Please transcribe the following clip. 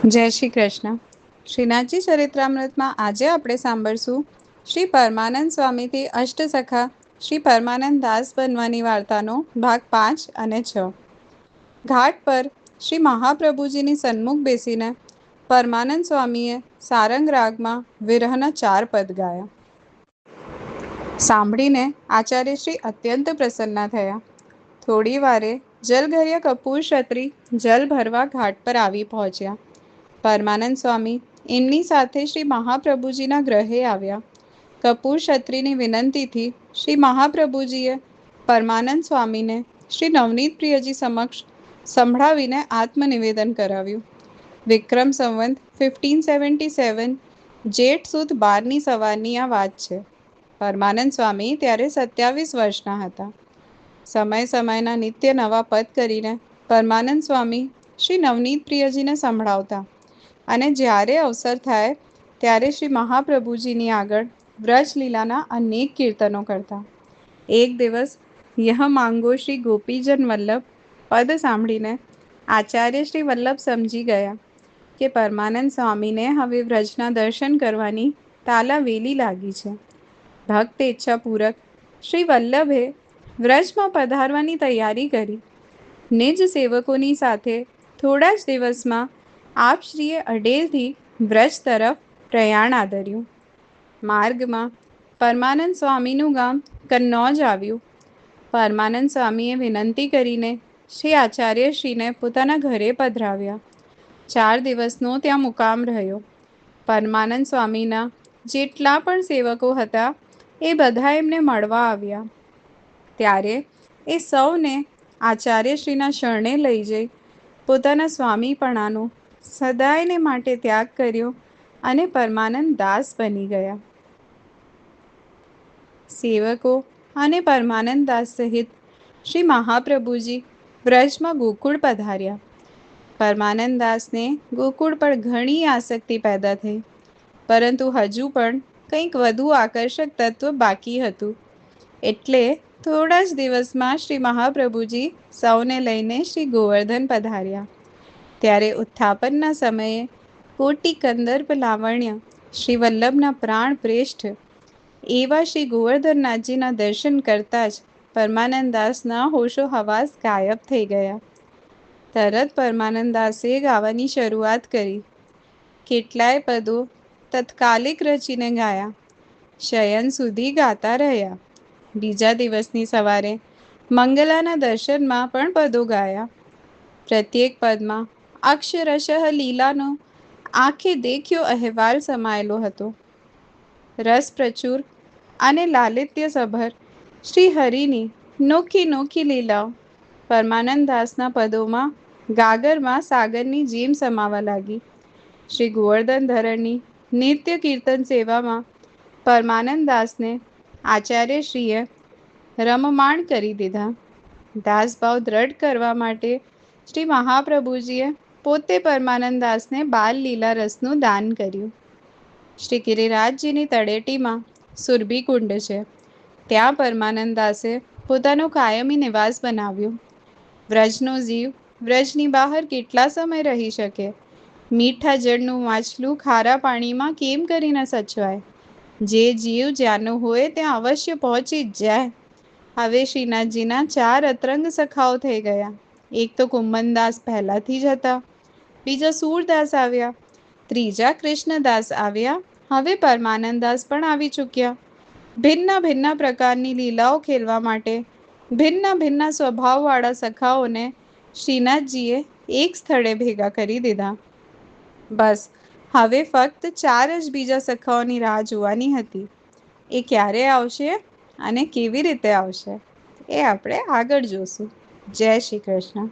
જય શ્રી કૃષ્ણ. શ્રીનાથજી ચરિત્રામૃતમાં આજે આપણે સાંભળશું શ્રી પરમાનંદ સ્વામીથી અષ્ટસખા શ્રી પરમાનંદ દાસ બનવાની વાર્તાનો ભાગ 5 અને 6. ઘાટ પર શ્રી મહાપ્રભુજીની સન્મુખ બેસીને પરમાનંદ સ્વામીએ સારંગ રાગમાં વિરહના 4 પદ ગાયા. સાંભળીને આચાર્યશ્રી અત્યંત પ્રસન્ન થયા. થોડી વારે જલઘર્યા કપૂર ક્ષત્રિ જલ ભરવા ઘાટ પર આવી પહોંચ્યા. પરમાનંદ સ્વામી એમની સાથે શ્રી મહાપ્રભુજીના ગ્રહે આવ્યા. કપૂર ક્ષત્રિની વિનંતીથી શ્રી મહાપ્રભુજીએ પરમાનંદ સ્વામીને શ્રી નવનીત પ્રિયજી સમક્ષ સંભળાવીને આત્મનિવેદન કરાવ્યું. વિક્રમ સંવંત 1577 જેઠ સુદ 12ની સવારની આ વાત છે. પરમાનંદ સ્વામી ત્યારે 27 વર્ષના હતા. સમયના નિત્ય નવા પદ કરીને પરમાનંદ સ્વામી શ્રી નવનીત પ્રિયજીને સંભળાવતા અને જ્યારે અવસર થાય ત્યારે શ્રી મહાપ્રભુજીની આગળ વ્રજલીલાના અનેક કીર્તનો કરતા. એક દિવસ યહ માંગો શ્રી ગોપીજન વલ્લભ પદ સાંભળીને આચાર્ય શ્રી વલ્લભ સમજી ગયા કે પરમાનંદ સ્વામીને હવે વ્રજના દર્શન કરવાની તાલાવેલી લાગી છે. ભક્ત ઈચ્છાપૂર્વક શ્રી વલ્લભે વ્રજમાં પધારવાની તૈયારી કરી. નિજ સેવકોની સાથે થોડા જ દિવસમાં આપશ્રીએ અડેલથી વ્રજ તરફ પ્રયાણ આદર્યું. માર્ગમાં પરમાનંદ સ્વામીનું ગામ કન્નૌજ આવ્યું. પરમાનંદ સ્વામીએ વિનંતી કરીને શ્રી આચાર્યશ્રીને પોતાના ઘરે પધરાવ્યા. 4 દિવસનો ત્યાં મુકામ રહ્યો. પરમાનંદ સ્વામીના જેટલા પણ સેવકો હતા એ બધા એમને મળવા આવ્યા. ત્યારે એ સૌને આચાર્યશ્રીના શરણે લઈ જઈ પોતાના સ્વામીપણાનો સદાયને માટે ત્યાગ કર્યો અને પરમાનંદ દાસ બની ગયા. સેવકો અને પરમાનંદ દાસ સહિત શ્રી મહાપ્રભુજી વ્રજમાં ગોકુળ પધાર્યા. પરમાનંદ દાસને ગોકુળ પર ઘણી આસક્તિ પેદા થઈ, પરંતુ હજુ પણ કંઈક વધુ આકર્ષક તત્વ બાકી હતું. એટલે થોડા જ દિવસમાં શ્રી મહાપ્રભુજી સૌને લઈને શ્રી ગોવર્ધન પધાર્યા. ત્યારે ઉત્થાપનના સમયે કોટી કંદર્પ લાવણ્ય શ્રી વલ્લભના પ્રાણ પ્રેષ્ઠ એવા શ્રી ગોવર્ધનનાથજીના દર્શન કરતા જ પરમાનંદ દાસના હોશો હવાસ ગાયબ થઈ ગયા. તરત પરમાનંદ દાસે ગાવાની શરૂઆત કરી. કેટલાય પદો તત્કાલિક રચીને ગાયા. શયન સુધી ગાતા રહ્યા. બીજા દિવસની સવારે મંગલાના દર્શનમાં પણ પદો ગાયા. પ્રત્યેક પદમાં અક્ષરશઃ લીલાનો આંખે દેખ્યો અહેવાલ સમાયેલો હતો. રસ પ્રચુર અને લાલિત્યસભર શ્રી હરિની નોખી નોખી લીલાઓ પરમાનંદ દાસના પદોમાં ગાગરમાં સાગરની જેમ સમાવા લાગી. શ્રી ગોવર્ધન ધરણની નિત્ય કીર્તન સેવામાં પરમાનંદ દાસને આચાર્યશ્રીએ રમમાણ કરી દીધા. દાસભાવ દ્રઢ કરવા માટે શ્રી મહાપ્રભુજીએ પોતે પરમાનંદ દાસને બાલ લીલા રસનું દાન કર્યું. શ્રી ગિરિરાજજીની તળેટીમાં સુરભી કુંડ છે. ત્યાં પરમાનંદ દાસે પોતાનો કાયમી નિવાસ બનાવ્યો. વ્રજનો જીવ વ્રજની બહાર કેટલા સમય રહી શકે? મીઠા જળનું માછલું ખારા પાણીમાં કેમ કરી ન સચવાય? જે જીવ જ્યાંનો હોય ત્યાં અવશ્ય પહોંચી જ જાય. હવે શ્રીનાથજીના 4 અતરંગ સખાઓ થઈ ગયા. એક તો કુંમનદાસ પહેલાથી જ હતા, બીજા સૂરદાસ આવ્યા, ત્રીજા કૃષ્ણદાસ આવ્યા, હવે પરમાનંદ દાસ પણ આવી ચૂક્યા. ભિન્ન ભિન્ન પ્રકારની લીલાઓ ખેલવા માટે ભિન્ન ભિન્ન સ્વભાવવાળા સખાઓને શ્રીનાથજીએ એક સ્થળે ભેગા કરી દીધા. બસ હવે ફક્ત 4 જ બીજા સખાઓની રાહ જોવાની હતી. એ ક્યારે આવશે અને કેવી રીતે આવશે એ આપણે આગળ જોશું. જય શ્રી કૃષ્ણ.